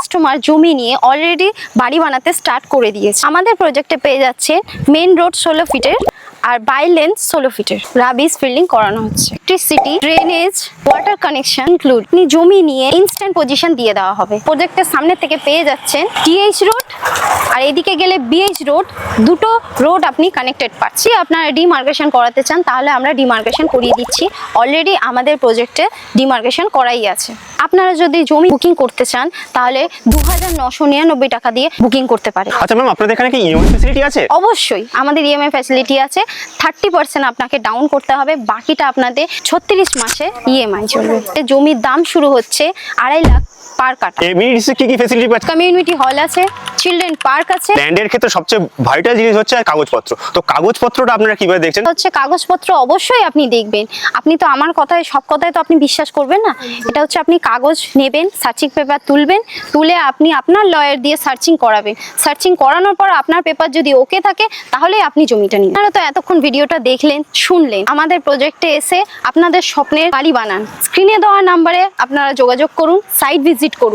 Customer জমি নিয়ে already বাড়ি বানাতে স্টার্ট করে দিয়েছে। আমাদের প্রজেক্টে পেয়ে যাচ্ছে মেন রোড 16 ফিটের আর বাই লেন্থ 16 ফিটের রাবিস ফিল্ডিং করানো হচ্ছে। Electricity, drainage, water connection include. আপনি জমি নিয়ে ইনস্ট্যান্ট পজিশন দিয়ে দেওয়া হবে। প্রজেক্টের সামনে থেকে পেয়ে যাচ্ছেন টিএইচ রোড আর এদিকে গেলে বিএইচ রোড, দুটো রোড আপনি কানেক্টেড পাচ্ছি। আপনারা ডিমার্কেশন করাতে চান তাহলে আমরা ডিমার্কেশন করিয়ে দিচ্ছি। অলরেডি আমাদের প্রজেক্টে ডিমার্কেশন করাই আছে। আপনারা যদি জমি বুকিং করতে চান তাহলে 2999 টাকা দিয়ে বুকিং করতে পারে। আচ্ছা ম্যাম, আপনাদের এখানে কি ইএমআই ফ্যাসিলিটি আছে? অবশ্যই আমাদের ইএমআই ফ্যাসিলিটি আছে। 30% আপনাকে ডাউন করতে হবে, বাকিটা আপনাদের 36 মাসে ইএমআই চলবে। জমির দাম শুরু হচ্ছে 2.5 লাখ পার কাঠা। এমনিটিসে কি কি ফ্যাসিলিটি পাচ্ছে? কমিউনিটি হল আছে, চিলড্রেন পার্ক আছে। ল্যান্ডের ক্ষেত্রে সবচেয়ে ভাইটাল জিনিস হচ্ছে কাগজপত্র। তো কাগজপত্রটা আপনারা কিভাবে দেখছেন? হচ্ছে কাগজপত্র অবশ্যই আপনি দেখবেন। আপনি তো আমার কথায় সব কথায় তো আপনি বিশ্বাস করবেন না। এটা হচ্ছে আপনি কাগজ নেবেন, সার্চিং পেপার তুলবেন, তুলে আপনি আপনার লয়ার দিয়ে সার্চিং করাবেন। সার্চিং করানোর পর আপনার পেপার যদি ওকে থাকে তাহলে আপনি জমিটা নিন। আপনারা তো এতক্ষণ ভিডিওটা দেখলেন, শুনলেন। আমাদের প্রজেক্টে এসে আপনাদের স্বপ্নের বাড়ি বানান। স্ক্রিনে দেওয়া নাম্বারে আপনারা যোগাযোগ করুন, সাইট ভিজিট করুন।